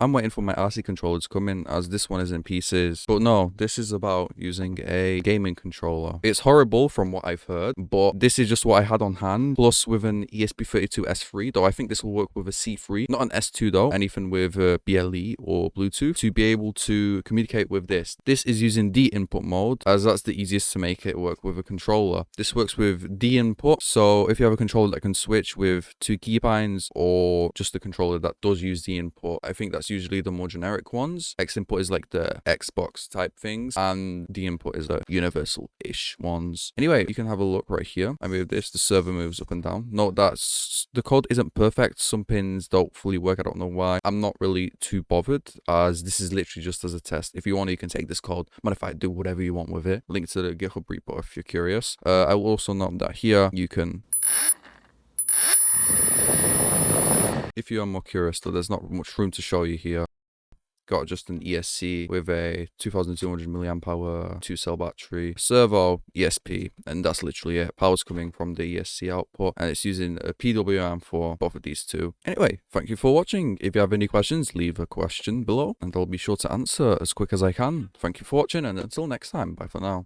I'm waiting for my RC controller to come in, as this one is in pieces. But no, this is about using a gaming controller. It's horrible from what I've heard, but this is just what I had on hand. Plus with an ESP32S3, though I think this will work with a C3, not an S2 though, anything with BLE or Bluetooth, to be able to communicate with this. This is using D input mode, as that's the easiest to make it work with a controller. This works with D input, so if you have a controller that can switch with 2 keybinds, or just a controller that does use D input, I think that's usually the more generic ones. X input is like the Xbox type things, and D input is the universal-ish ones. Anyway, you can have a look right here. I move this, the server moves up and down. Note that the code isn't perfect. Some pins don't fully work. I don't know why. I'm not really too bothered, as this is literally just as a test. If you want, you can take this code, modify it, do whatever you want with it. Link to the GitHub repo if you're curious. I will also note that here you can, if you are more curious, though there's not much room to show you here. Got just an ESC with a 2200 milliamp hour 2-cell battery, servo, ESP, and that's literally it. Power's coming from the ESC output, and it's using a PWM for both of these two. Anyway, thank you for watching. If you have any questions, leave a question below, and I'll be sure to answer as quick as I can. Thank you for watching, and until next time, bye for now.